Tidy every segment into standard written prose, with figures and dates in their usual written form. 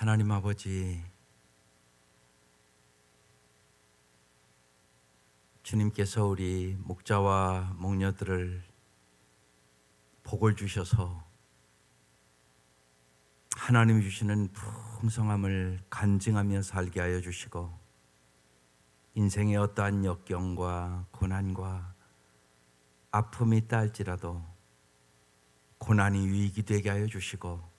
하나님 아버지, 주님께서 우리 목자와 목녀들을 복을 주셔서 하나님이 주시는 풍성함을 간증하며 살게 하여 주시고, 인생의 어떠한 역경과 고난과 아픔이 있다 할지라도 고난이 유익이 되게 하여 주시고,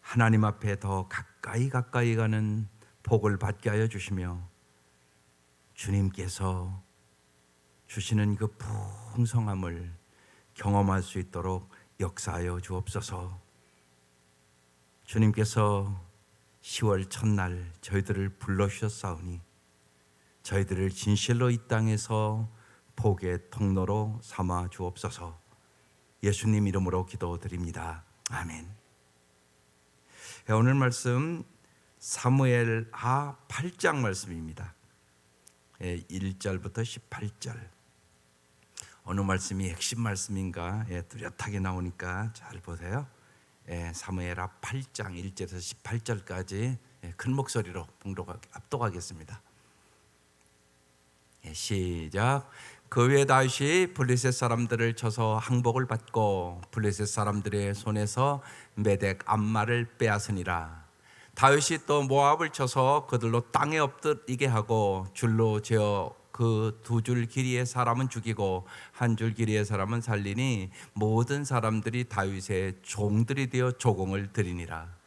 하나님 앞에 더 가까이 가는 복을 받게 하여 주시며, 주님께서 주시는 그 풍성함을 경험할 수 있도록 역사하여 주옵소서. 주님께서 10월 첫날 저희들을 불러주셨사오니 저희들을 진실로 이 땅에서 복의 통로로 삼아 주옵소서. 예수님 이름으로 기도드립니다. 아멘. 오늘 말씀 사무엘하 8장 말씀입니다. 1절부터 18절. 어느 말씀이 핵심 말씀인가 뚜렷하게 나오니까 잘 보세요. 사무엘하 8장 1절에서 18절까지 큰 목소리로 압독하겠습니다. 시작. 그 후에 다윗이 블레셋 사람들을 쳐서 항복을 받고 블레셋 사람들의 손에서 메덱 암마를 빼앗으니라. 다윗이 또 모압을 쳐서 그들로 땅에 엎드리게 하고 줄로 재어 그 2줄 길이의 사람은 죽이고 1줄 길이의 사람은 살리니 모든 사람들이 다윗의 종들이 되어 조공을 드리니라.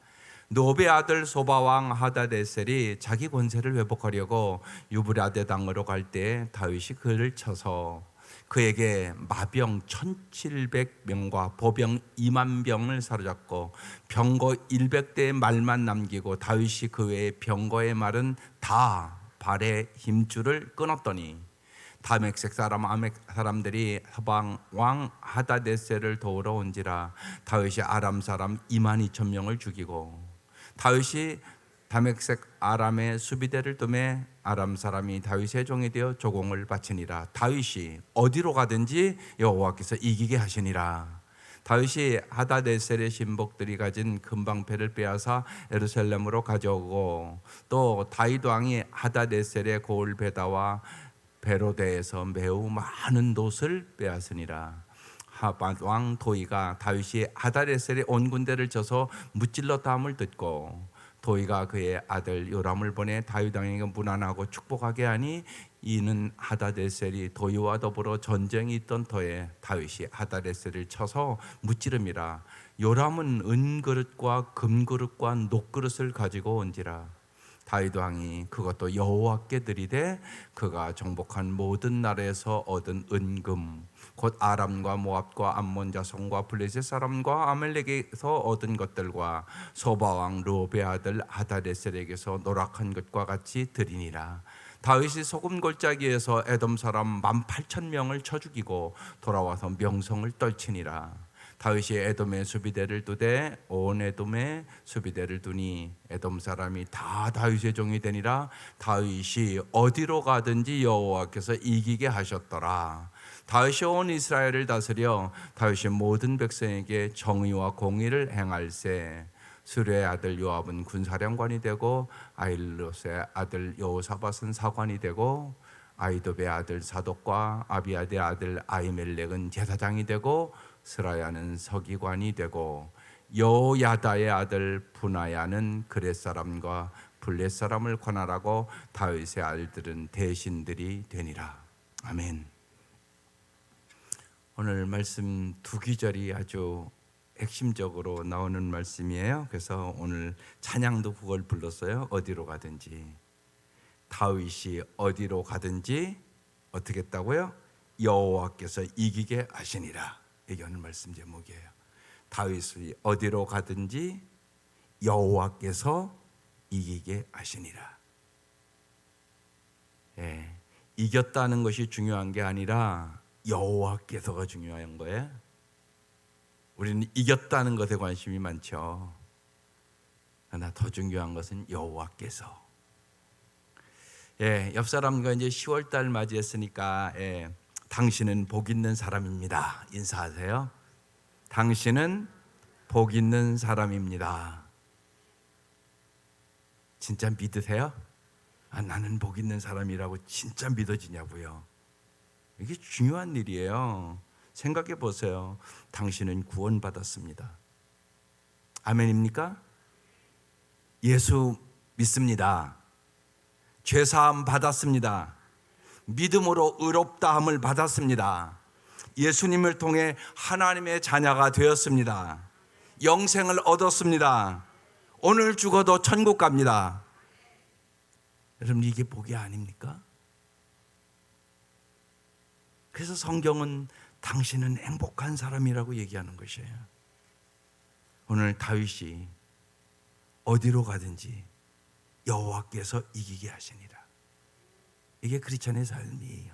노베 아들 소바왕 하다데셀이 자기 권세를 회복하려고 유브라데 강으로 갈 때 다윗이 그를 쳐서 그에게 마병 1700명과 보병 2만 병을 사로잡고 병거 100대의 말만 남기고 다윗이 그 외의 병거의 말은 다 발의 힘줄을 끊었더니 다메섹 사람 아멕 사람들이 서방 왕 하다데셀을 도우러 온지라. 다윗이 아람 사람 2만 2천 명을 죽이고 다윗이 다메섹 아람의 수비대를 뜸에 아람 사람이 다윗의 종이 되어 조공을 바치니라. 다윗이 어디로 가든지 여호와께서 이기게 하시니라. 다윗이 하다데셀의 신복들이 가진 금방패를 빼앗아 예루살렘으로 가져오고 또 다윗 왕이 하다데셀의 고을 베다와 베로데에서 매우 많은 돛을 빼앗으니라. 하밧 왕 도이가 다윗이 하다데셀의 온 군대를 쳐서 무찔렀다함을 듣고 도이가 그의 아들 요람을 보내 다윗 왕에게 문안하고 축복하게 하니 이는 하다데셀이 도이와 더불어 전쟁이 있던 터에 다윗이 하다데셀을 쳐서 무찌름이라. 요람은 은그릇과 금그릇과 녹그릇을 가지고 온지라. 다윗 왕이 그것도 여호와께 드리되 그가 정복한 모든 나라에서 얻은 은금 곧 아람과 모압과 암몬 자손과 블레셋 사람과 아멜렉에서 얻은 것들과 소바 왕 르홉의 아들 하다데셀에게서 노력한 것과 같이 드리니라. 다윗이 소금 골짜기에서 에돔 사람 18,000명을 쳐 죽이고 돌아와서 명성을 떨치니라. 다윗이 에돔의 수비대를 두되 온 에돔의 수비대를 두니 에돔 사람이 다 다윗의 종이 되니라. 다윗이 어디로 가든지 여호와께서 이기게 하셨더라. 다윗이 온 이스라엘을 다스려 다윗이 모든 백성에게 정의와 공의를 행할세. 수레의 아들 요압은 군사령관이 되고 아힐롯의 아들 여호사밧은 사관이 되고 아이도베의 아들 사독과 아비아드의 아들 아히멜렉은 제사장이 되고 스라야는 서기관이 되고 여야다의 아들 분하야는 그렛 사람과 블렛 사람을 관할하고 다윗의 아들들은 대신들이 되니라. 아멘. 오늘 말씀 두 구절이 아주 핵심적으로 나오는 말씀이에요. 그래서 오늘 찬양도 그걸 불렀어요. 어디로 가든지. 다윗이 어디로 가든지 어떻게 했다고요? 여호와께서 이기게 하시니라. 이게 오늘 말씀 제목이에요. 다윗이 어디로 가든지 여호와께서 이기게 하시니라. 이겼다는 것이 중요한 게 아니라 여호와께서가 중요한 거예요. 우리는 이겼다는 것에 관심이 많죠. 그러나 더 중요한 것은 여호와께서. 옆 사람과 이제 10월 달 맞이했으니까 당신은 복 있는 사람입니다. 인사하세요. 당신은 복 있는 사람입니다. 진짜 믿으세요? 나는 복 있는 사람이라고 진짜 믿어지냐고요. 이게 중요한 일이에요. 생각해 보세요. 당신은 구원받았습니다. 아멘입니까? 예수 믿습니다. 죄사함 받았습니다. 믿음으로 의롭다함을 받았습니다. 예수님을 통해 하나님의 자녀가 되었습니다. 영생을 얻었습니다. 오늘 죽어도 천국 갑니다. 여러분, 이게 복이 아닙니까? 그래서 성경은 당신은 행복한 사람이라고 얘기하는 것이에요. 오늘 다윗이 어디로 가든지 여호와께서 이기게 하시니라. 이게 크리스찬의 삶이에요.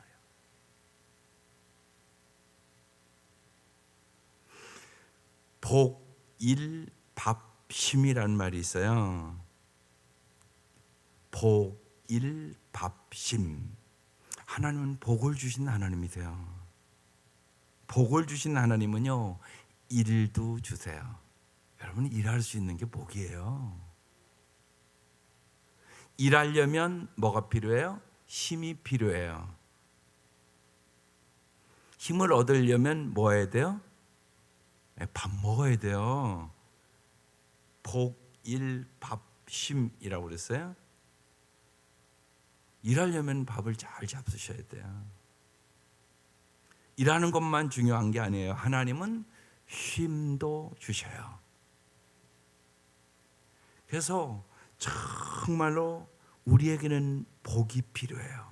복일밥심이라는 말이 있어요. 복일밥심. 하나님은 복을 주신 하나님이세요. 복을 주신 하나님은요, 일도 주세요. 여러분, 일할 수 있는 게 복이에요. 일하려면 뭐가 필요해요? 힘이 필요해요. 힘을 얻으려면 뭐 해야 돼요? 밥 먹어야 돼요. 복일밥심이라고 그랬어요. 일하려면 밥을 잘 잡수셔야 돼요. 일하는 것만 중요한 게 아니에요. 하나님은 쉼도 주셔요. 그래서 정말로 우리에게는 복이 필요해요.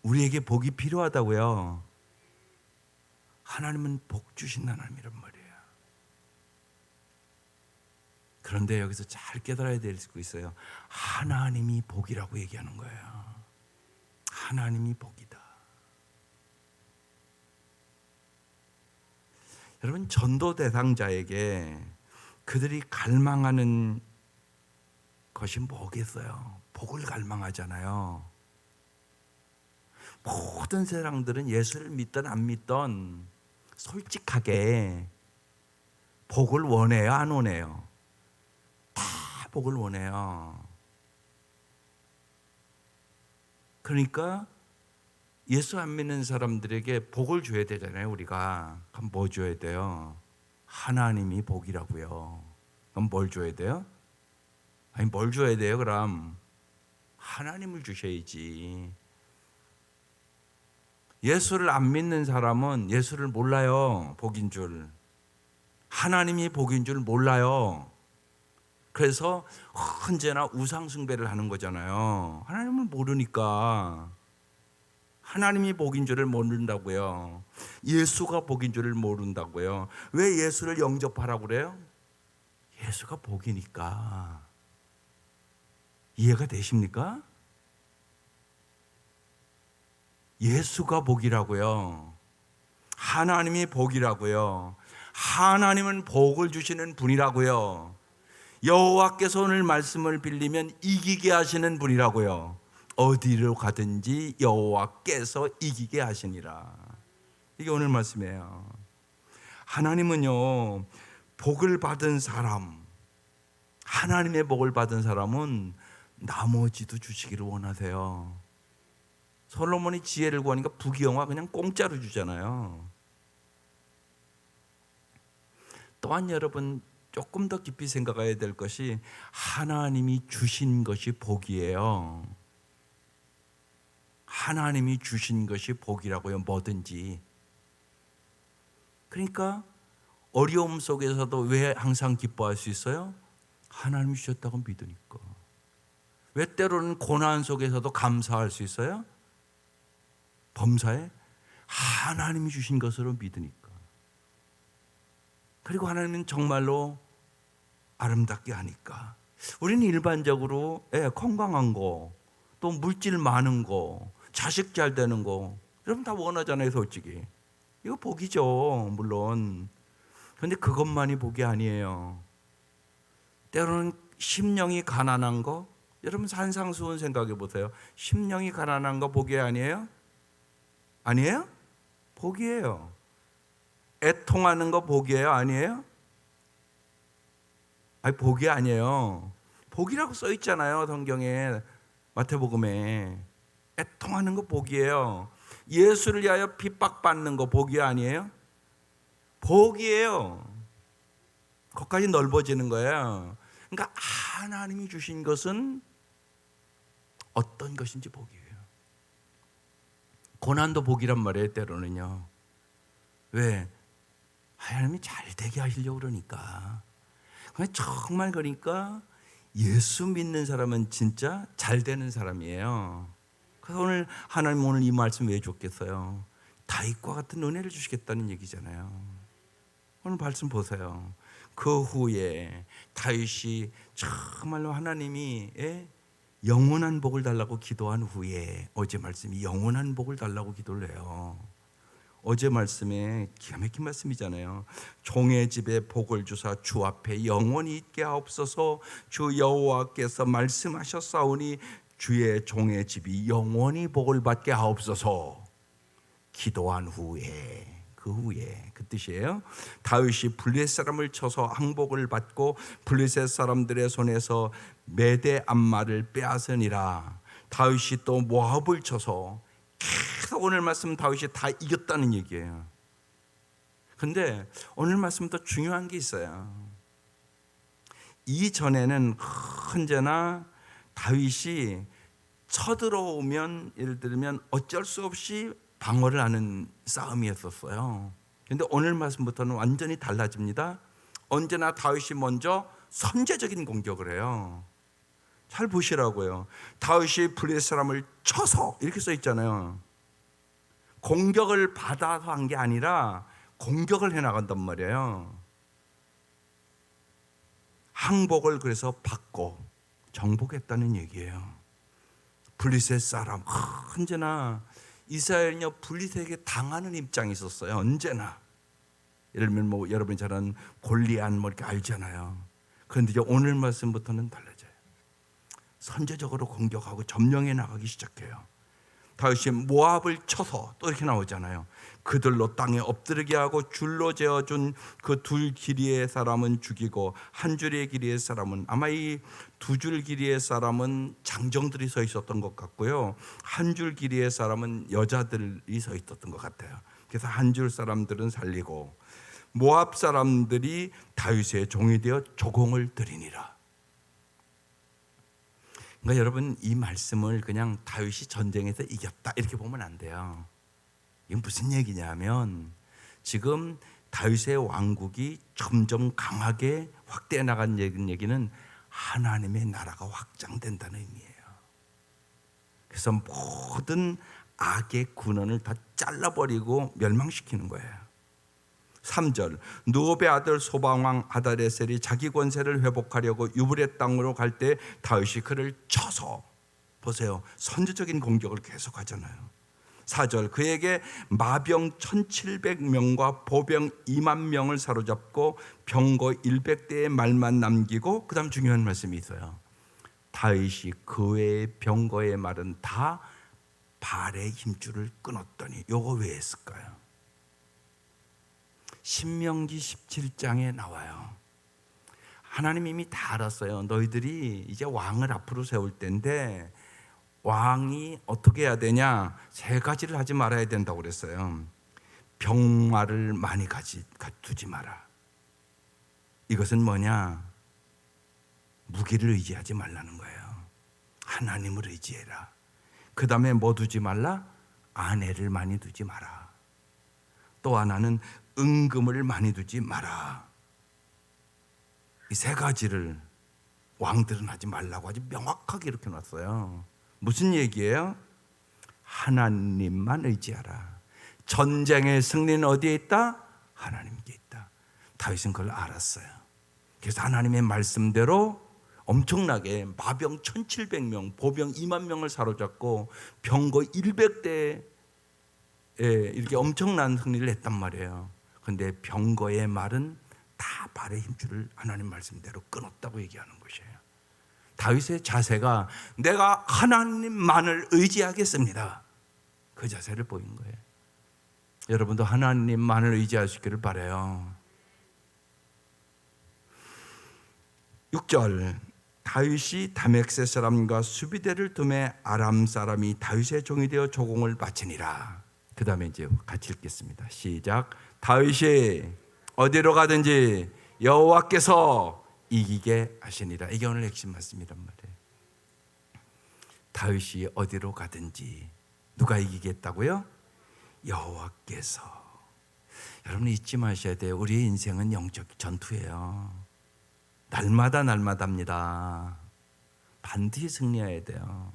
우리에게 복이 필요하다고요. 하나님은 복 주신 하나님이란 말이에요. 그런데 여기서 잘 깨달아야 될 수 있어요. 하나님이 복이라고 얘기하는 거예요. 하나님이 복이다. 여러분, 전도 대상자에게 그들이 갈망하는 것이 뭐겠어요? 복을 갈망하잖아요. 모든 사람들은 예수를 믿든 안 믿든 솔직하게 복을 원해요, 안 원해요? 다 복을 원해요. 그러니까 예수 안 믿는 사람들에게 복을 줘야 되잖아요. 우리가 그럼 뭐 줘야 돼요? 하나님이 복이라고요. 그럼 뭘 줘야 돼요? 아니, 뭘 줘야 돼요? 그럼 하나님을 주셔야지. 예수를 안 믿는 사람은 예수를 몰라요. 복인 줄. 하나님이 복인 줄 몰라요. 그래서 언제나 우상 숭배를 하는 거잖아요. 하나님을 모르니까. 하나님이 복인 줄을 모른다고요. 예수가 복인 줄을 모른다고요. 왜 예수를 영접하라고 그래요? 예수가 복이니까. 이해가 되십니까? 예수가 복이라고요. 하나님이 복이라고요. 하나님은 복을 주시는 분이라고요. 여호와께서 오늘 말씀을 빌리면 이기게 하시는 분이라고요. 어디로 가든지 여호와께서 이기게 하시니라. 이게 오늘 말씀이에요. 하나님은요, 복을 받은 사람, 하나님의 복을 받은 사람은 나머지도 주시기를 원하세요. 솔로몬이 지혜를 구하니까 부귀영화 그냥 공짜로 주잖아요. 또한 여러분, 조금 더 깊이 생각해야 될 것이 하나님이 주신 것이 복이에요. 하나님이 주신 것이 복이라고요. 뭐든지. 그러니까 어려움 속에서도 왜 항상 기뻐할 수 있어요? 하나님이 주셨다고 믿으니까. 왜 때로는 고난 속에서도 감사할 수 있어요? 범사에 하나님이 주신 것으로 믿으니까. 그리고 하나님은 정말로 아름답게 하니까. 우리는 일반적으로 건강한 거, 또 물질 많은 거, 자식 잘 되는 거, 여러분 다 원하잖아요, 솔직히. 이거 복이죠, 물론. 그런데 그것만이 복이 아니에요. 때로는 심령이 가난한 거, 여러분 산상수훈 생각해 보세요. 심령이 가난한 거 복이 아니에요? 아니에요? 복이에요. 애통하는 거 복이에요? 아니에요? 아니, 복이 아니에요. 복이라고 써 있잖아요. 성경에 마태복음에 애통하는 거 복이에요. 예수를 위하여 핍박받는 거 복이 아니에요? 복이에요. 거기까지 넓어지는 거예요. 그러니까 하나님이 주신 것은 어떤 것인지 복이에요. 고난도 복이란 말이에요. 때로는요. 왜? 하나님이 잘 되게 하시려고 그러니까. 정말 그러니까 예수 믿는 사람은 진짜 잘 되는 사람이에요. 그래서 하나님 오늘 이 말씀 왜 줬겠어요? 다윗과 같은 은혜를 주시겠다는 얘기잖아요. 오늘 말씀 보세요. 그 후에 다윗이 정말로 하나님이 영원한 복을 달라고 기도한 후에 어제 말씀이 영원한 복을 달라고 기도를 해요. 어제 말씀에 기가 막힌 말씀이잖아요. 종의 집에 복을 주사 주 앞에 영원히 있게 하옵소서. 주 여호와께서 말씀하셨사오니 주의 종의 집이 영원히 복을 받게 하옵소서. 기도한 후에 그 뜻이에요. 다윗이 블레셋 사람을 쳐서 항복을 받고 블레셋 사람들의 손에서 메대 암마를 빼앗으니라. 다윗이 또 모압을 쳐서 계속 오늘 말씀 다윗이 다 이겼다는 얘기예요. 근데 오늘 말씀 더 중요한 게 있어요. 이전에는 언제나 다윗이 쳐들어오면 예를 들면 어쩔 수 없이 방어를 하는 싸움이었었어요. 그런데 오늘 말씀부터는 완전히 달라집니다. 언제나 다윗이 먼저 선제적인 공격을 해요. 잘 보시라고요. 다윗이 블레셋 사람을 쳐서 이렇게 써 있잖아요. 공격을 받아서 한 게 아니라 공격을 해나간단 말이에요. 항복을 그래서 받고 정복했다는 얘기예요. 블레셋 사람 언제나 이스라엘은요 블레셋에게 당하는 입장이 있었어요. 언제나 예를 들면 여러분이 잘 아는 골리앗 이렇게 알잖아요. 그런데 이제 오늘 말씀부터는 달라져요. 선제적으로 공격하고 점령해 나가기 시작해요. 다윗이 모압을 쳐서 또 이렇게 나오잖아요. 그들로 땅에 엎드리게 하고 줄로 재어준 그 둘 길이의 사람은 죽이고 한 줄의 길이의 사람은, 아마 이 두 줄 길이의 사람은 장정들이 서 있었던 것 같고요, 한 줄 길이의 사람은 여자들이 서 있었던 것 같아요. 그래서 한 줄 사람들은 살리고 모압 사람들이 다윗의 종이 되어 조공을 드리니라. 그러니까 여러분, 이 말씀을 그냥 다윗이 전쟁에서 이겼다 이렇게 보면 안 돼요. 이건 무슨 얘기냐면 지금 다윗의 왕국이 점점 강하게 확대해 나간 얘기는 하나님의 나라가 확장된다는 의미예요. 그래서 모든 악의 군원을 다 잘라버리고 멸망시키는 거예요. 3절, 누업의 아들 소방왕 아다레셀이 자기 권세를 회복하려고 유브렛 땅으로 갈 때 다윗이 그를 쳐서, 보세요, 선제적인 공격을 계속하잖아요. 4절, 그에게 마병 1700명과 보병 2만 명을 사로잡고 병거 100대의 말만 남기고, 그 다음 중요한 말씀이 있어요. 다윗이 그 외의 병거의 말은 다 발의 힘줄을 끊었더니. 요거 왜 했을까요? 신명기 17장에 나와요. 하나님 이미 다 알았어요. 너희들이 이제 왕을 앞으로 세울 때인데 왕이 어떻게 해야 되냐? 3가지를 하지 말아야 된다고 그랬어요. 병마를 많이 두지 마라. 이것은 뭐냐? 무기를 의지하지 말라는 거예요. 하나님을 의지해라. 그 다음에 뭐 두지 말라? 아내를 많이 두지 마라. 또 하나는 은금을 많이 두지 마라. 이 3가지를 왕들은 하지 말라고 아주 명확하게 이렇게 놨어요. 무슨 얘기예요? 하나님만 의지하라. 전쟁의 승리는 어디에 있다? 하나님께 있다. 다윗은 그걸 알았어요. 그래서 하나님의 말씀대로 엄청나게 마병 1700명, 보병 2만 명을 사로잡고 병거 100대에 이렇게 엄청난 승리를 했단 말이에요. 그런데 병거의 말은 다 발의 힘줄을 하나님 말씀대로 끊었다고 얘기하는 것이에요. 다윗의 자세가 내가 하나님만을 의지하겠습니다, 그 자세를 보인 거예요. 여러분도 하나님만을 의지하시기를 바라요. 6절, 다윗이 다메섹 사람과 수비대를 두매 아람 사람이 다윗의 종이 되어 조공을 바치니라. 그 다음에 이제 같이 읽겠습니다. 시작. 다윗이 어디로 가든지 여호와께서 이기게 하시니라. 이게 오늘 핵심 말씀이란 말이에요. 다윗이 어디로 가든지 누가 이기겠다고요? 여호와께서. 여러분 잊지 마셔야 돼요. 우리의 인생은 영적 전투예요. 날마다입니다. 반드시 승리해야 돼요.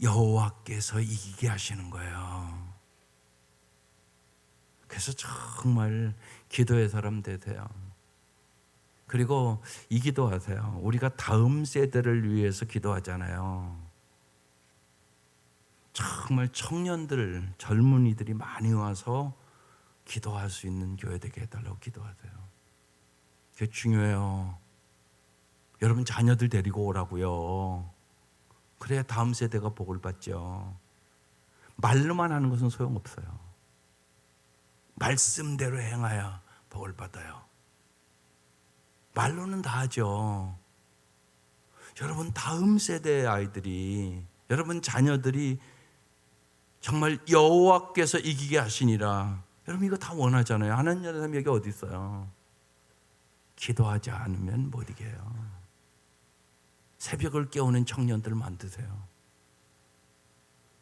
여호와께서 이기게 하시는 거예요. 그래서 정말 기도의 사람 되세요. 그리고 이 기도하세요. 우리가 다음 세대를 위해서 기도하잖아요. 정말 청년들, 젊은이들이 많이 와서 기도할 수 있는 교회 되게 해달라고 기도하세요. 그게 중요해요. 여러분 자녀들 데리고 오라고요. 그래야 다음 세대가 복을 받죠. 말로만 하는 것은 소용없어요. 말씀대로 행하여 복을 받아요. 말로는 다 하죠. 여러분 다음 세대의 아이들이, 여러분 자녀들이 정말 여호와께서 이기게 하시니라. 여러분 이거 다 원하잖아요. 하나님의 사람이 여기 어디 있어요? 기도하지 않으면 못 이겨요. 새벽을 깨우는 청년들 만드세요.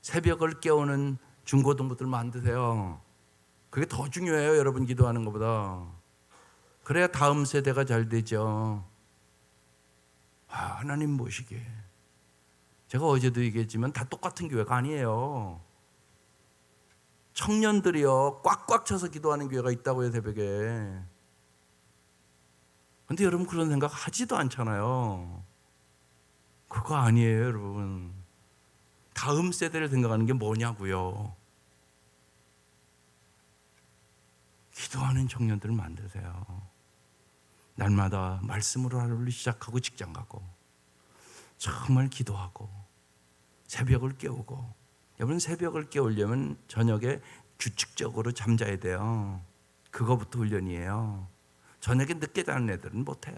새벽을 깨우는 중고등부들 만드세요. 그게 더 중요해요. 여러분 기도하는 것보다. 그래야 다음 세대가 잘 되죠. 하나님 모시게. 제가 어제도 얘기했지만 다 똑같은 교회가 아니에요. 청년들이요 꽉꽉 차서 기도하는 교회가 있다고요. 새벽에. 근데 여러분 그런 생각 하지도 않잖아요. 그거 아니에요. 여러분 다음 세대를 생각하는 게 뭐냐고요. 기도하는 청년들을 만드세요. 날마다 말씀으로 하루를 시작하고 직장 가고 정말 기도하고 새벽을 깨우고. 여러분 새벽을 깨우려면 저녁에 규칙적으로 잠자야 돼요. 그거부터 훈련이에요. 저녁에 늦게 자는 애들은 못해요.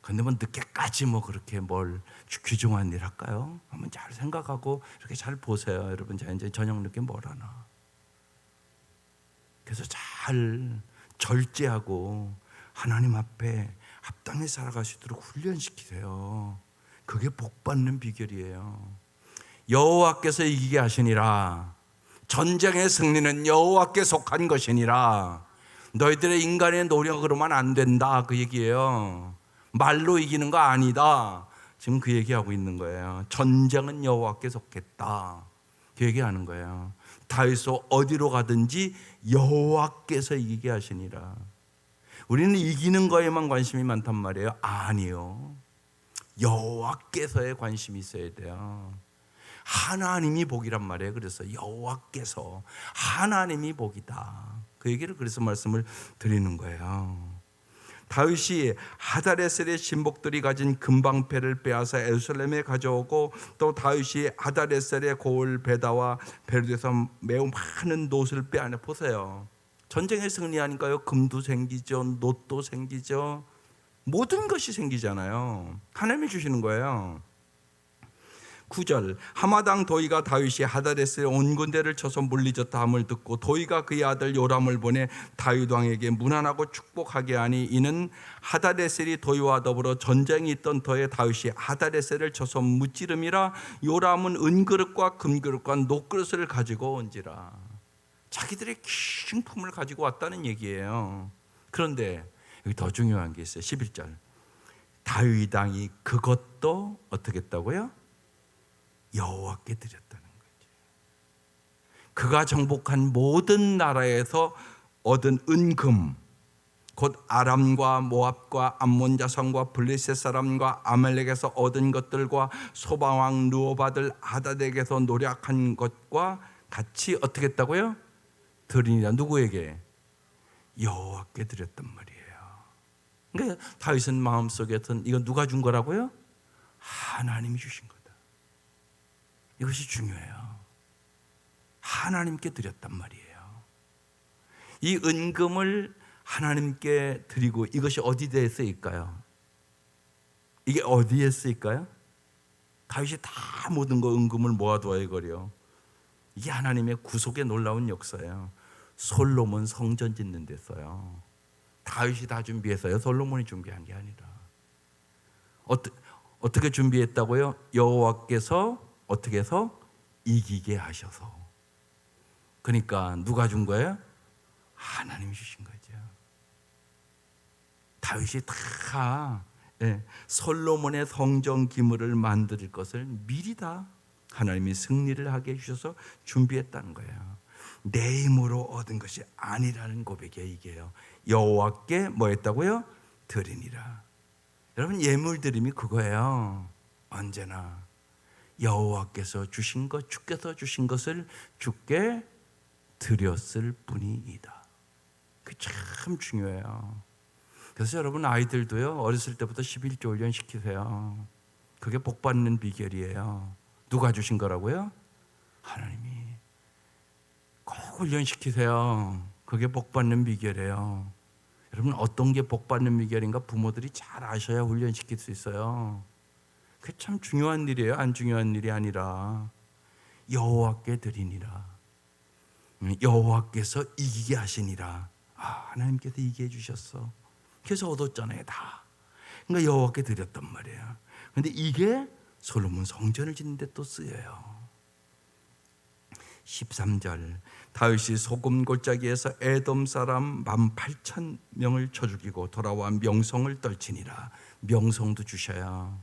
근데 뭐 늦게까지 뭐 그렇게 뭘 귀중한 일 할까요? 한번 잘 생각하고 이렇게 잘 보세요. 여러분 제가 이제 저녁 늦게 뭘 하나. 그래서 잘 절제하고 하나님 앞에 합당히 살아가시도록 훈련시키세요. 그게 복 받는 비결이에요. 여호와께서 이기게 하시니라. 전쟁의 승리는 여호와께 속한 것이니라. 너희들의 인간의 노력으로만 안 된다 그 얘기예요. 말로 이기는 거 아니다. 지금 그 얘기하고 있는 거예요. 전쟁은 여호와께 속했다 그 얘기하는 거예요. 다윗이 어디로 가든지 여호와께서 이기게 하시니라. 우리는 이기는 거에만 관심이 많단 말이에요. 아니요. 여호와께서의 관심이 있어야 돼요. 하나님이 복이란 말이에요. 그래서 여호와께서 하나님이 복이다. 그 얘기를 그래서 말씀을 드리는 거예요. 다윗이 하다레셀의 신복들이 가진 금방패를 빼앗아 예루살렘에 가져오고 또 다윗이 하다레셀의 고을 베다와 베르에서 매우 많은 놋을 빼앗아. 보세요. 전쟁에 승리하니까요 금도 생기죠, 놋도 생기죠, 모든 것이 생기잖아요. 하나님이 주시는 거예요. 9절 하마당 도이가 다윗이 하다레스의 온 군대를 쳐서 물리쳤다 함을 듣고 도이가 그의 아들 요람을 보내 다윗 왕에게 문안하고 축복하게 하니 이는 하다레셀이 도이와 더불어 전쟁이 있던 터에 다윗이 하다레셀을 쳐서 무찌름이라. 요람은 은그릇과 금그릇과 녹그릇을 가지고 온지라. 자기들의 기생품을 가지고 왔다는 얘기예요. 그런데 여기 더 중요한 게 있어요. 11절 다윗 왕이 그것도 어떻게 했다고요? 여호와께 드렸다는 거죠. 그가 정복한 모든 나라에서 얻은 은금, 곧 아람과 모압과 암몬 자손과 블레셋 사람과 아말렉에서 얻은 것들과 소방왕 누오바들 하닷에게서 노력한 것과 같이 어떻게 했다고요? 드리니라. 누구에게? 여호와께 드렸단 말이에요. 그러니까 다윗은 마음속에 이건 누가 준 거라고요? 하나님이 주신 거다. 이것이 중요해요. 하나님께 드렸단 말이에요. 이 은금을 하나님께 드리고 이것이 어디에 쓰일까요? 이게 어디에 쓰일까요? 다윗이 다 모든 거 은금을 모아두어 이거려. 이게 하나님의 구속의 놀라운 역사예요. 솔로몬 성전 짓는 데 써요. 다윗이 다 준비했어요. 솔로몬이 준비한 게 아니라. 어떻게 준비했다고요? 여호와께서 어떻게 해서 이기게 하셔서. 그러니까 누가 준 거예요? 하나님이 주신 거죠. 다윗이 다 솔로몬의 성전 기물을 만들 것을 미리 다 하나님이 승리를 하게 해주셔서 준비했다는 거예요. 내 힘으로 얻은 것이 아니라는 고백이에요. 이게요. 여호와께 뭐 했다고요? 드리니라. 여러분, 예물 드림이 그거예요. 언제나 여호와께서 주신 것, 주께서 주신 것을 주께 드렸을 뿐이다. 그게 참 중요해요. 그래서 여러분, 아이들도요, 어렸을 때부터 11조 훈련 시키세요. 그게 복 받는 비결이에요. 누가 주신 거라고요? 하나님이. 꼭 훈련시키세요. 그게 복 받는 비결이에요. 여러분, 어떤 게 복 받는 비결인가 부모들이 잘 아셔야 훈련시킬 수 있어요. 그게 참 중요한 일이에요. 안 중요한 일이 아니라. 여호와께 드리니라. 여호와께서 이기게 하시니라. 하나님께서 이기게 해주셨어. 그래서 얻었잖아요, 다. 그러니까 여호와께 드렸단 말이에요. 그런데 이게 솔로몬 성전을 짓는 데 또 쓰여요. 13절, 다윗이 소금 골짜기에서 에돔 사람 18,000명을 쳐 죽이고 돌아와 명성을 떨치니라. 명성도 주셔요.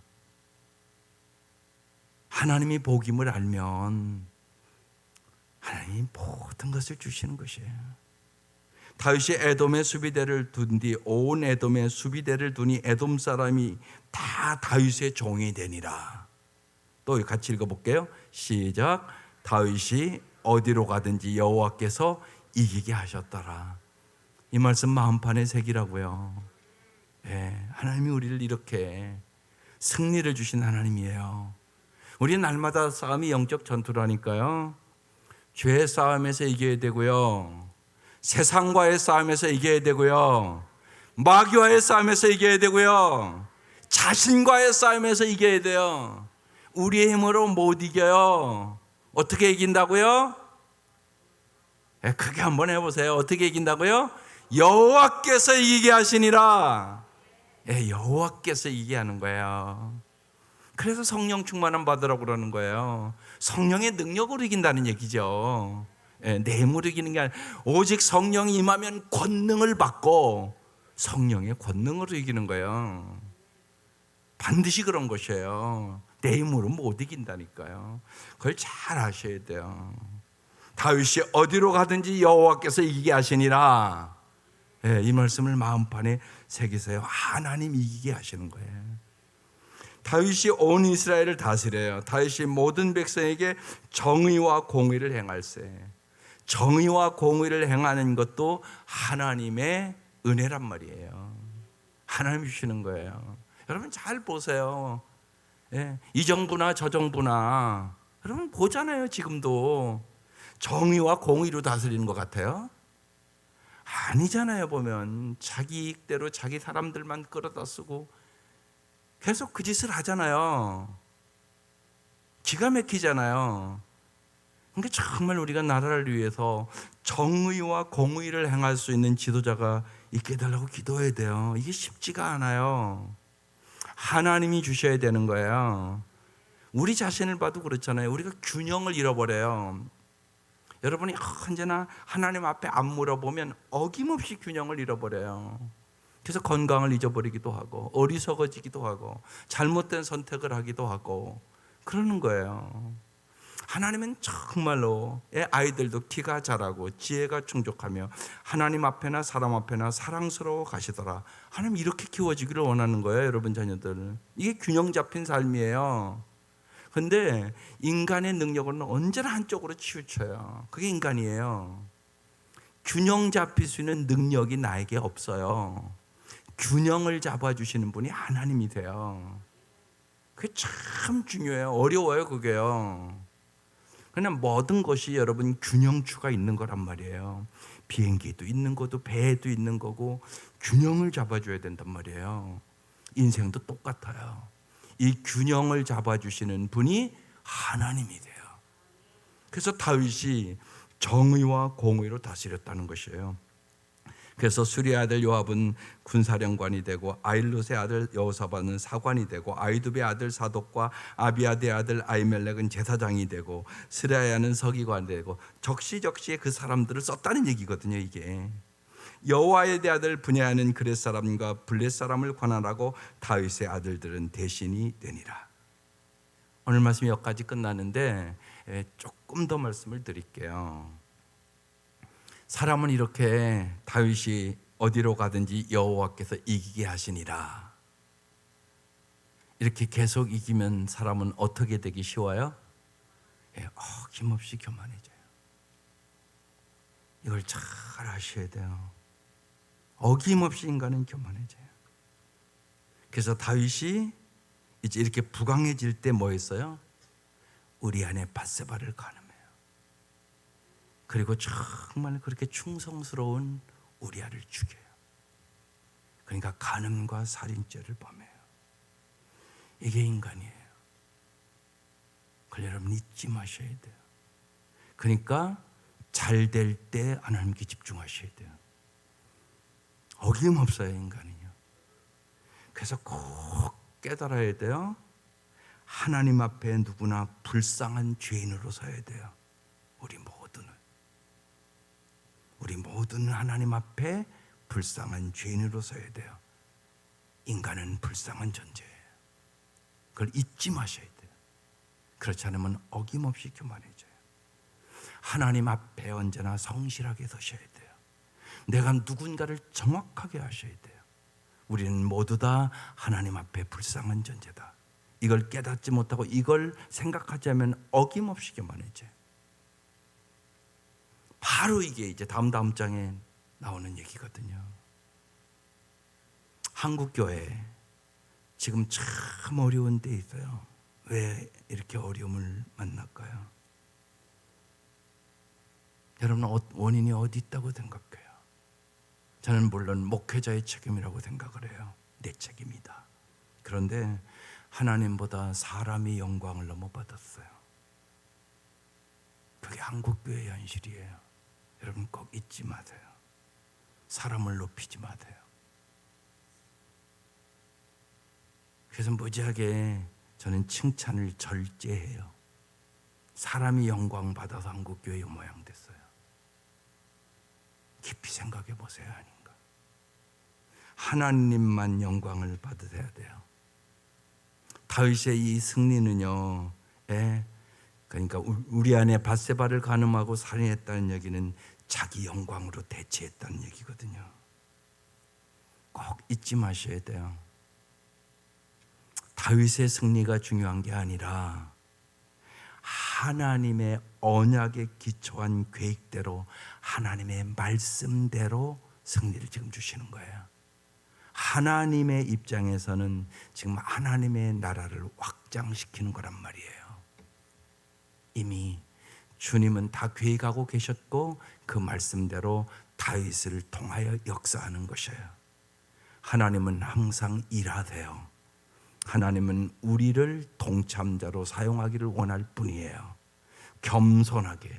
하나님이 복임을 알면 하나님이 모든 것을 주시는 것이에요. 다윗이 에돔의 수비대를 둔 뒤 온 에돔의 수비대를 두니 에돔 사람이 다 다윗의 종이 되니라. 또 같이 읽어볼게요. 시작. 다윗이 어디로 가든지 여호와께서 이기게 하셨더라. 이 말씀 마음판에 새기라고요. 하나님이 우리를 이렇게 승리를 주신 하나님이에요. 우리 날마다 싸움이 영적 전투라니까요. 죄의 싸움에서 이겨야 되고요, 세상과의 싸움에서 이겨야 되고요, 마귀와의 싸움에서 이겨야 되고요, 자신과의 싸움에서 이겨야 돼요. 우리의 힘으로 못 이겨요. 어떻게 이긴다고요? 크게 한번 해보세요. 어떻게 이긴다고요? 여호와께서 이기게 하시니라. 여호와께서 이기게 하는 거예요. 그래서 성령 충만함 받으라고 그러는 거예요. 성령의 능력으로 이긴다는 얘기죠. 내 힘으로 이기는 게 아니라 오직 성령이 임하면 권능을 받고 성령의 권능으로 이기는 거예요. 반드시 그런 것이에요. 내 힘으로 못 이긴다니까요. 그걸 잘 아셔야 돼요. 다윗이 어디로 가든지 여호와께서 이기게 하시니라. 이 말씀을 마음판에 새기세요. 하나님 이기게 하시는 거예요. 다윗이 온 이스라엘을 다스려요. 다윗이 모든 백성에게 정의와 공의를 행할세. 정의와 공의를 행하는 것도 하나님의 은혜란 말이에요. 하나님이 주시는 거예요. 여러분 잘 보세요. 이 정부나 저 정부나 여러분 보잖아요. 지금도 정의와 공의로 다스리는 것 같아요? 아니잖아요. 보면 자기 이익대로 자기 사람들만 끌어다 쓰고 계속 그 짓을 하잖아요. 기가 막히잖아요. 그러니까 정말 우리가 나라를 위해서 정의와 공의를 행할 수 있는 지도자가 있게 해달라고 기도해야 돼요. 이게 쉽지가 않아요. 하나님이 주셔야 되는 거예요. 우리 자신을 봐도 그렇잖아요. 우리가 균형을 잃어버려요. 여러분이 언제나 하나님 앞에 안 물어보면 어김없이 균형을 잃어버려요. 그래서 건강을 잊어버리기도 하고 어리석어지기도 하고 잘못된 선택을 하기도 하고 그러는 거예요. 하나님은 정말로 아이들도 키가 자라고 지혜가 충족하며 하나님 앞에나 사람 앞에나 사랑스러워 가시더라. 하나님 이렇게 키워지기를 원하는 거예요. 여러분 자녀들. 이게 균형 잡힌 삶이에요. 그런데 인간의 능력은 언제나 한쪽으로 치우쳐요. 그게 인간이에요. 균형 잡힐 수 있는 능력이 나에게 없어요. 균형을 잡아주시는 분이 하나님이세요. 그게 참 중요해요. 어려워요 그게요. 그냥 모든 것이 여러분 균형추가 있는 거란 말이에요. 비행기도 있는 거고 배도 있는 거고 균형을 잡아줘야 된단 말이에요. 인생도 똑같아요. 이 균형을 잡아주시는 분이 하나님이세요. 그래서 다윗이 정의와 공의로 다스렸다는 것이에요. 그래서 수리의 아들 요압은 군사령관이 되고 아일롯의 아들 여호사밧은 사관이 되고 아히두베의 아들 사독과 아비아드의 아들 아히멜렉은 제사장이 되고 스라야는 서기관이 되고 적시적시에 그 사람들을 썼다는 얘기거든요. 이게 여호와의 아들 분야는 그렛 사람과 블렛 사람을 관할하고 다윗의 아들들은 대신이 되니라. 오늘 말씀이 여기까지 끝나는데 조금 더 말씀을 드릴게요. 사람은 이렇게 다윗이 어디로 가든지 여호와께서 이기게 하시니라. 이렇게 계속 이기면 사람은 어떻게 되기 쉬워요? 어김없이 교만해져요. 이걸 잘 아셔야 돼요. 어김없이 인간은 교만해져요. 그래서 다윗이 이제 이렇게 부강해질 때 뭐 했어요? 우리아의 밧세바를 가늠해요. 그리고 정말 그렇게 충성스러운 우리아를 죽여요. 그러니까 간음과 살인죄를 범해요. 이게 인간이에요. 그걸 여러분 잊지 마셔야 돼요. 그러니까 잘 될 때 하나님께 집중하셔야 돼요. 어김없어요, 인간은요. 그래서 꼭 깨달아야 돼요. 하나님 앞에 누구나 불쌍한 죄인으로 서야 돼요. 우리 모두는 하나님 앞에 불쌍한 죄인으로 서야 돼요. 인간은 불쌍한 존재예요. 그걸 잊지 마셔야 돼요. 그렇지 않으면 어김없이 교만해져요. 하나님 앞에 언제나 성실하게 서셔야 돼요. 내가 누군가를 정확하게 아셔야 돼요. 우리는 모두 다 하나님 앞에 불쌍한 존재다. 이걸 깨닫지 못하고 이걸 생각하지 않으면 어김없이 교만해져요. 바로 이게 이제 다음 장에 나오는 얘기거든요. 한국교회 지금 참 어려운 데 있어요. 왜 이렇게 어려움을 만날까요? 여러분 원인이 어디 있다고 생각해요? 저는 물론 목회자의 책임이라고 생각을 해요. 내 책임이다. 그런데 하나님보다 사람이 영광을 너무 받았어요. 그게 한국교회의 현실이에요. 여러분 꼭 잊지 마세요. 사람을 높이지 마세요. 그래서 무지하게 저는 칭찬을 절제해요. 사람이 영광 받아서 한국교회 이 모양 됐어요. 깊이 생각해 보세요. 아닌가? 하나님만 영광을 받으셔야 돼요. 다윗의 이 승리는요, 그러니까 우리 안에 밧세바를 간음하고 살인했다는 얘기는 자기 영광으로 대체했다는 얘기거든요. 꼭 잊지 마셔야 돼요. 다윗의 승리가 중요한 게 아니라 하나님의 언약에 기초한 계획대로 하나님의 말씀대로 승리를 지금 주시는 거예요. 하나님의 입장에서는 지금 하나님의 나라를 확장시키는 거란 말이에요. 이미 주님은 다 계획하고 계셨고 그 말씀대로 다윗을 통하여 역사하는 것이에요. 하나님은 항상 일하세요. 하나님은 우리를 동참자로 사용하기를 원할 뿐이에요. 겸손하게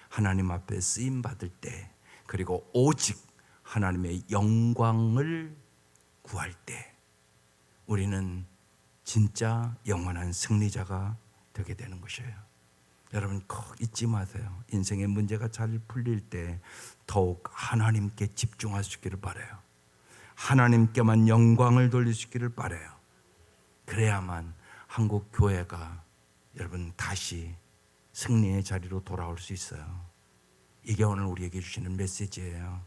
하나님 앞에 쓰임 받을 때, 그리고 오직 하나님의 영광을 구할 때 우리는 진짜 영원한 승리자가 되게 되는 것이에요. 여러분 꼭 잊지 마세요. 인생의 문제가 잘 풀릴 때 더욱 하나님께 집중할 수 있기를 바라요. 하나님께만 영광을 돌릴 수 있기를 바라요. 그래야만 한국 교회가 여러분 다시 승리의 자리로 돌아올 수 있어요. 이게 오늘 우리에게 주시는 메시지예요.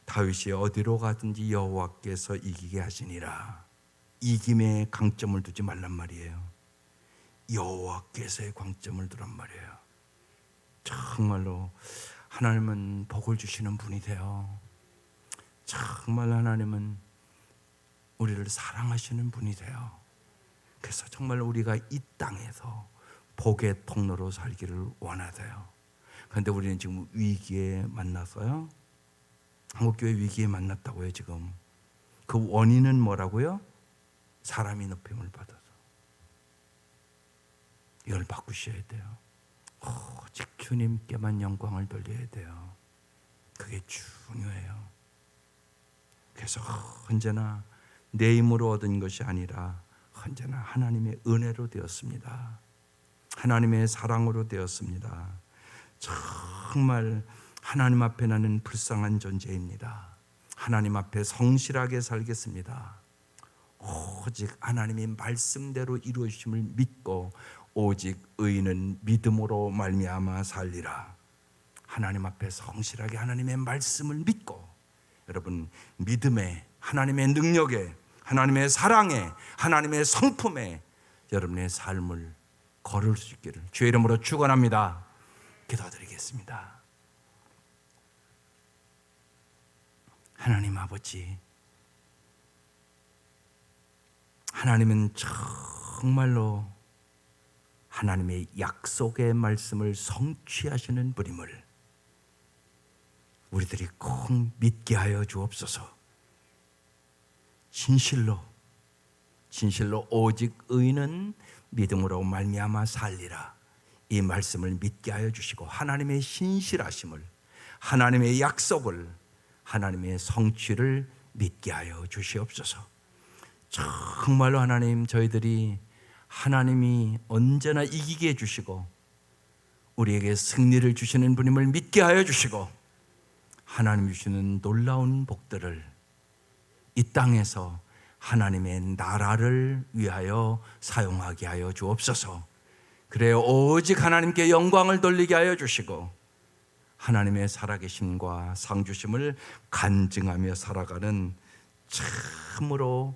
다윗이 어디로 가든지 여호와께서 이기게 하시니라. 이김에 강점을 두지 말란 말이에요. 여호와께서의 강점을 두란 말이에요. 정말로 하나님은 복을 주시는 분이세요. 정말 하나님은 우리를 사랑하시는 분이세요. 그래서 정말 우리가 이 땅에서 복의 통로로 살기를 원하세요. 그런데 우리는 지금 위기에 만났어요. 한국교회 위기에 만났다고요. 지금 그 원인은 뭐라고요? 사람이 높임을 받아서. 이걸 바꾸셔야 돼요. 오직 주님께만 영광을 돌려야 돼요. 그게 중요해요. 그래서 언제나 내 힘으로 얻은 것이 아니라 언제나 하나님의 은혜로 되었습니다. 하나님의 사랑으로 되었습니다. 정말 하나님 앞에 나는 불쌍한 존재입니다. 하나님 앞에 성실하게 살겠습니다. 오직 하나님의 말씀대로 이루어짐을 믿고 오직 의인은 믿음으로 말미암아 살리라. 하나님 앞에 성실하게 하나님의 말씀을 믿고 여러분 믿음에, 하나님의 능력에, 하나님의 사랑에, 하나님의 성품에 여러분의 삶을 걸을 수 있기를 주의 이름으로 축원합니다. 기도드리겠습니다. 하나님 아버지, 하나님은 정말로 하나님의 약속의 말씀을 성취하시는 분임을 우리들이 꼭 믿게 하여 주옵소서. 진실로 오직 의인은 믿음으로 말미암아 살리라. 이 말씀을 믿게 하여 주시고 하나님의 신실하심을, 하나님의 약속을, 하나님의 성취를 믿게 하여 주시옵소서. 정말로 하나님, 저희들이 하나님이 언제나 이기게 해주시고 우리에게 승리를 주시는 분임을 믿게 하여 주시고 하나님 주시는 놀라운 복들을 이 땅에서 하나님의 나라를 위하여 사용하게 하여 주옵소서. 그래요, 오직 하나님께 영광을 돌리게 하여 주시고 하나님의 살아계심과 상주심을 간증하며 살아가는 참으로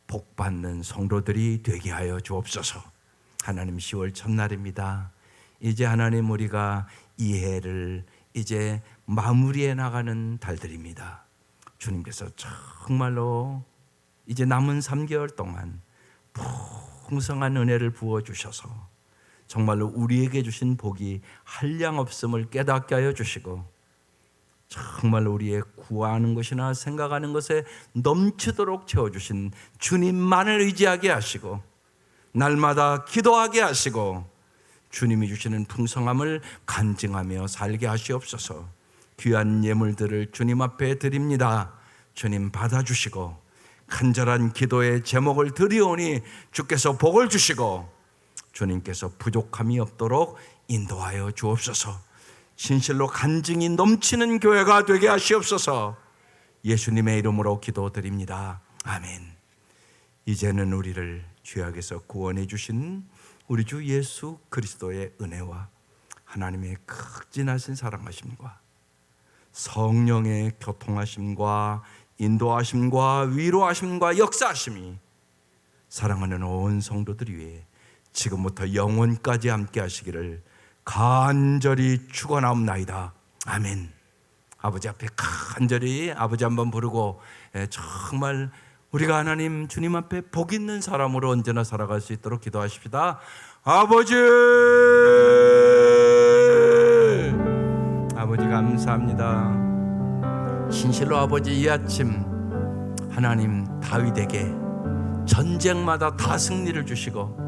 복받는 성도들이 되게 하여 주옵소서. 하나님, 10월 첫날입니다. 이제 하나님, 우리가 이 해를 이제 마무리해 나가는 달들입니다. 주님께서 정말로 이제 남은 3개월 동안 풍성한 은혜를 부어주셔서 정말로 우리에게 주신 복이 한량없음을 깨닫게 하여 주시고 정말로 우리의 구하는 것이나 생각하는 것에 넘치도록 채워주신 주님만을 의지하게 하시고 날마다 기도하게 하시고 주님이 주시는 풍성함을 간증하며 살게 하시옵소서. 귀한 예물들을 주님 앞에 드립니다. 주님 받아주시고 간절한 기도의 제목을 드리오니 주께서 복을 주시고 주님께서 부족함이 없도록 인도하여 주옵소서. 진실로 간증이 넘치는 교회가 되게 하시옵소서. 예수님의 이름으로 기도드립니다. 아멘. 이제는 우리를 죄악에서 구원해 주신 우리 주 예수 그리스도의 은혜와 하나님의 극진하신 사랑하심과 성령의 교통하심과 인도하심과 위로하심과 역사하심이 사랑하는 온 성도들 위해 지금부터 영원까지 함께 하시기를 간절히 축원하옵나이다. 아멘. 아버지 앞에 간절히 아버지 한번 부르고 정말 우리가 하나님 주님 앞에 복 있는 사람으로 언제나 살아갈 수 있도록 기도하십시다. 아버지 감사합니다. 진실로 아버지, 이 아침 하나님 다윗에게 전쟁마다 다 승리를 주시고